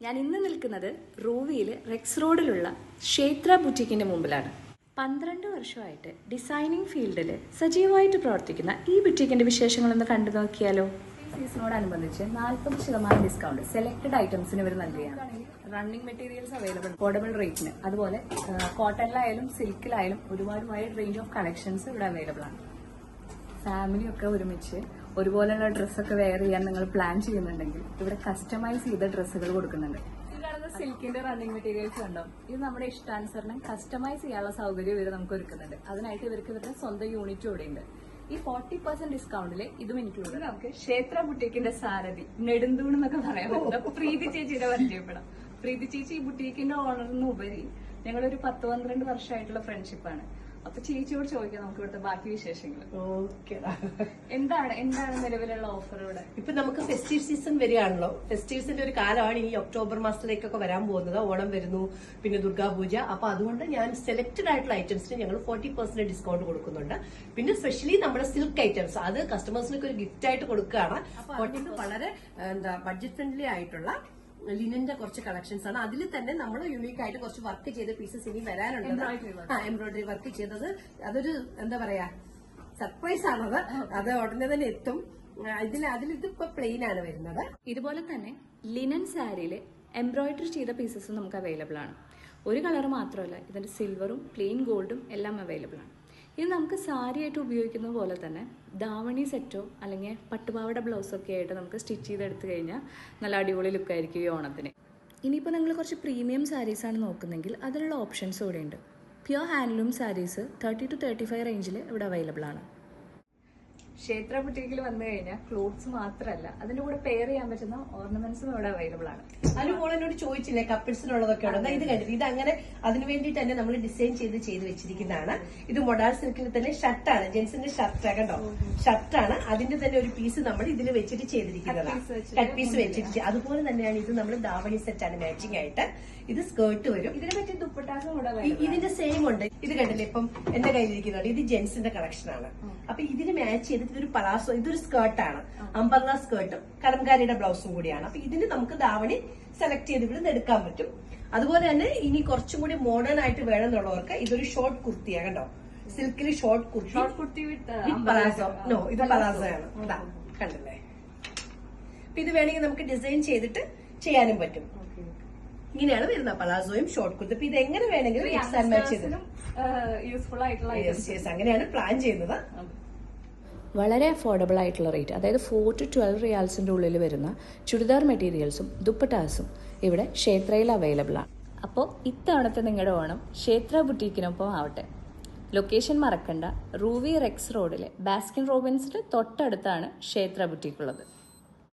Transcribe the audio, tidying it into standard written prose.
ഞാൻ ഇന്ന് നിൽക്കുന്നത് റൂവിയിൽ റെക്സ് റോഡിലുള്ള ക്ഷേത്ര ബുട്ടീക്കിൻ്റെ മുമ്പിലാണ്. 12 വർഷമായിട്ട് ഡിസൈനിങ് ഫീൽഡിൽ സജീവമായിട്ട് പ്രവർത്തിക്കുന്ന ഈ ബുട്ടീക്കിൻ്റെ വിശേഷങ്ങളൊന്ന് കണ്ടു നോക്കിയാലോ. സീസണോടനുബന്ധിച്ച് 40% ഡിസ്കൗണ്ട് സെലക്ടഡ് ഐറ്റംസിന് ഇവർ നൽകുകയാണ്. റണ്ണിങ് മെറ്റീരിയൽസ് അവൈലബിൾ അഫോർഡബിൾ റേറ്റിന്. അതുപോലെ കോട്ടണിലായാലും സിൽക്കിലായാലും ഒരുപാട് വൈഡ് റേഞ്ച് ഓഫ് കളക്ഷൻസ് ഇവിടെ അവൈലബിൾ ആണ്. ഫാമിലിയൊക്കെ ഒരുമിച്ച് ഒരുപോലെയുള്ള ഡ്രസ്സൊക്കെ വെയർ ചെയ്യാൻ നിങ്ങൾ പ്ലാൻ ചെയ്യുന്നുണ്ടെങ്കിൽ ഇവിടെ കസ്റ്റമൈസ് ചെയ്ത ഡ്രസ്സുകൾ കൊടുക്കുന്നുണ്ട്. ഈ കാണുന്ന സിൽക്കിന്റെ റണ്ണിങ് മെറ്റീരിയൽസ് കണ്ടോ, ഇത് നമ്മുടെ ഇഷ്ടാനുസരണം കസ്റ്റമൈസ് ചെയ്യാനുള്ള സൗകര്യം ഇവർ നമുക്ക് ഒരുക്കുന്നുണ്ട്. അതിനായിട്ട് ഇവർക്ക് ഇവരുടെ സ്വന്തം യൂണിറ്റും ഇവിടെ ഉണ്ട്. ഈ 40% ഡിസ്കൗണ്ടില് ഇതും ഇൻക്ലൂഡ്. നമുക്ക് ക്ഷേത്ര ബുട്ടീക്കിന്റെ സാരഥി നെടുന്തൂൺ എന്നൊക്കെ പറയാൻ പറ്റും. പ്രീതി ചേച്ചിയുടെ പരിചയപ്പെടാം. പ്രീതി ചേച്ചി ഈ ബുട്ടീക്കിന്റെ ഓണറിനുപരി ഞങ്ങളൊരു 10-12 വർഷമായിട്ടുള്ള ഫ്രണ്ട്ഷിപ്പാണ്. അപ്പൊ ചേച്ചിയോട് ചോദിക്കാം നമുക്ക് ഇവിടുത്തെ ബാക്കി വിശേഷങ്ങൾ. എന്താണ് നിലവിലുള്ള ഓഫർ ഇവിടെ? ഇപ്പൊ നമുക്ക് ഫെസ്റ്റീവ് സീസൺ വരികയാണല്ലോ. ഫെസ്റ്റീവ്സിന്റെ ഒരു കാലമാണ് ഇനി ഒക്ടോബർ മാസത്തിലേക്കൊക്കെ വരാൻ പോകുന്നത്. ഓണം വരുന്നു, പിന്നെ ദുർഗാപൂജ. അപ്പൊ അതുകൊണ്ട് ഞാൻ സെലക്ടഡ് ആയിട്ടുള്ള ഐറ്റംസിന് ഞങ്ങൾ 40% ഡിസ്കൗണ്ട് കൊടുക്കുന്നുണ്ട്. പിന്നെ സ്പെഷ്യലി നമ്മുടെ സിൽക്ക് ഐറ്റംസ് അത് കസ്റ്റമേഴ്സിനൊക്കെ ഒരു ഗിഫ്റ്റ് ആയിട്ട് കൊടുക്കുകയാണ്. അപ്പൊ വളരെ ബഡ്ജറ്റ് ഫ്രണ്ട്ലി ആയിട്ടുള്ള ലിനന്റെ കുറച്ച് കളക്ഷൻസ് ആണ്. അതിൽ തന്നെ നമ്മൾ യൂണീക്ക് ആയിട്ട് കുറച്ച് വർക്ക് ചെയ്ത പീസസ് ഇനി വരാനുണ്ട്. എംബ്രോയിഡറി വർക്ക് ചെയ്തത് അതൊരു എന്താ പറയാ സർപ്രൈസ് ആണത്. അത് ഉടനെ തന്നെ എത്തും. ഇതിലിപ്പോ പ്ലെയിൻ ആണ് വരുന്നത്. ഇതുപോലെ തന്നെ ലിനൻ സാരിയില് എംബ്രോയിഡറി ചെയ്ത പീസസും നമുക്ക് അവൈലബിൾ ആണ്. ഒരു കളർ മാത്രമല്ല, ഇതിന്റെ സിൽവറും പ്ലെയിൻ ഗോൾഡും എല്ലാം അവൈലബിൾ ആണ്. ഇത് നമുക്ക് സാരിയായിട്ട് ഉപയോഗിക്കുന്ന പോലെ തന്നെ ദാവണി സെറ്റോ അല്ലെങ്കിൽ പട്ടുപാവട ബ്ലൗസൊക്കെ ആയിട്ട് നമുക്ക് സ്റ്റിച്ച് ചെയ്തെടുത്ത് കഴിഞ്ഞാൽ നല്ല അടിപൊളി ലുക്കായിരിക്കും ഈ ഓണത്തിന്. ഇനിയിപ്പോൾ നിങ്ങൾ കുറച്ച് പ്രീമിയം സാരീസാണ് നോക്കുന്നെങ്കിൽ അതിനുള്ള ഓപ്ഷൻസ് ഇവിടെ ഉണ്ട്. പ്യുർ ഹാൻഡ്ലൂം സാരീസ് 30 to 35 റേഞ്ചിൽ ഇവിടെ അവൈലബിൾ ആണ്. ക്ഷേത്ര ബുട്ടീക്കിൽ വന്നു കഴിഞ്ഞാൽ ക്ലോത്ത്സ് മാത്രമല്ല, അതിന്റെ കൂടെ പെയർ ചെയ്യാൻ പറ്റുന്ന ഓർണമെന്റ്സും ഇവിടെ അവൈലബിൾ ആണ്. അതിന് മോൾ എന്നോട് ചോദിച്ചില്ലേ കപ്പിൾസിനുള്ളതൊക്കെ ഉണ്ട്. ഇത് കണ്ടിട്ട് ഇത് അങ്ങനെ അതിന് വേണ്ടി തന്നെ നമ്മൾ ഡിസൈൻ ചെയ്ത് വെച്ചിരിക്കുന്നതാണ്. ഇത് മൊഡാൾ സിൽക്കിൽ തന്നെ ഷർട്ടാണ്, ജെന്റ്സിന്റെ ഷർട്ട് കണ്ടോ, ഷർട്ടാണ്. അതിന്റെ തന്നെ ഒരു പീസ് നമ്മൾ ഇതിൽ വെച്ചിട്ട് ചെയ്തിരിക്കുന്നതാണ്, കട്ട് പീസ് വെച്ചിട്ട്. അതുപോലെ തന്നെയാണ് ഇത് നമ്മൾ ദാവണി സെറ്റാണ് മാച്ചിങ് ആയിട്ട്. ഇത് സ്കേർട്ട് വരും. ഇതിനെ പറ്റി ദുപ്പട്ടാസും കൂടെ ഇതിന്റെ സെയിം ഉണ്ട്. ഇത് കണ്ടില്ലേ ഇപ്പം എന്റെ കയ്യിലിരിക്കുന്നുണ്ട്. ഇത് ജെന്റ്സിന്റെ കളക്ഷൻ ആണ്. അപ്പൊ ഇതിന് മാച്ച് ചെയ്തിട്ട് ഇതൊരു പലാസോ, ഇതൊരു സ്കേർട്ടാണ്, അമ്പർല സ്കേർട്ടും കലംകാരിയുടെ ബ്ലൗസും കൂടിയാണ്. അപ്പൊ ഇതിന് നമുക്ക് ദാവണി സെലക്ട് ചെയ്ത് ഇവിടെ എടുക്കാൻ പറ്റും. അതുപോലെ തന്നെ ഇനി കുറച്ചും കൂടി മോഡേൺ ആയിട്ട് വേണമെന്നുള്ളവർക്ക് ഇതൊരു ഷോർട്ട് കുർത്തിയാണ് കണ്ടോ, സിൽക്കിൽ short kurti with palazzo. No, ഇത് പലാസോ ആണ്. കണ്ടില്ലേ? അപ്പൊ ഇത് വേണമെങ്കിൽ നമുക്ക് ഡിസൈൻ ചെയ്തിട്ട് ചെയ്യാനും പറ്റും. ഇങ്ങനെയാണ് വരുന്നത്, പലാസോയും ഷോർട്ട് കുർത്തി. അപ്പൊ ഇത് എങ്ങനെ വേണമെങ്കിലും മിക്സ് ആൻഡ് മാച്ച് ചെയ്ത് യൂസ്ഫുൾ ആയിട്ടുള്ള അങ്ങനെയാണ് പ്ലാൻ ചെയ്യുന്നത്. വളരെ അഫോർഡബിൾ ആയിട്ടുള്ള റേറ്റ്, അതായത് 4 to 12 റിയാൽസിൻ്റെ ഉള്ളിൽ വരുന്ന ചുരിദാർ മെറ്റീരിയൽസും ദുപ്പട്ടാസും ഇവിടെ ക്ഷേത്രയിൽ അവൈലബിൾ ആണ്. അപ്പോൾ ഇത്തവണത്തെ നിങ്ങളുടെ ഓണം ക്ഷേത്ര ബുട്ടീക്കിനൊപ്പം ആവട്ടെ. ലൊക്കേഷൻ മറക്കണ്ട, റൂവി റെക്സ് റോഡിലെ ബാസ്കിൻ റോബിൻസിന്റെ തൊട്ടടുത്താണ് ക്ഷേത്ര ബുട്ടീക്ക് ഉള്ളത്.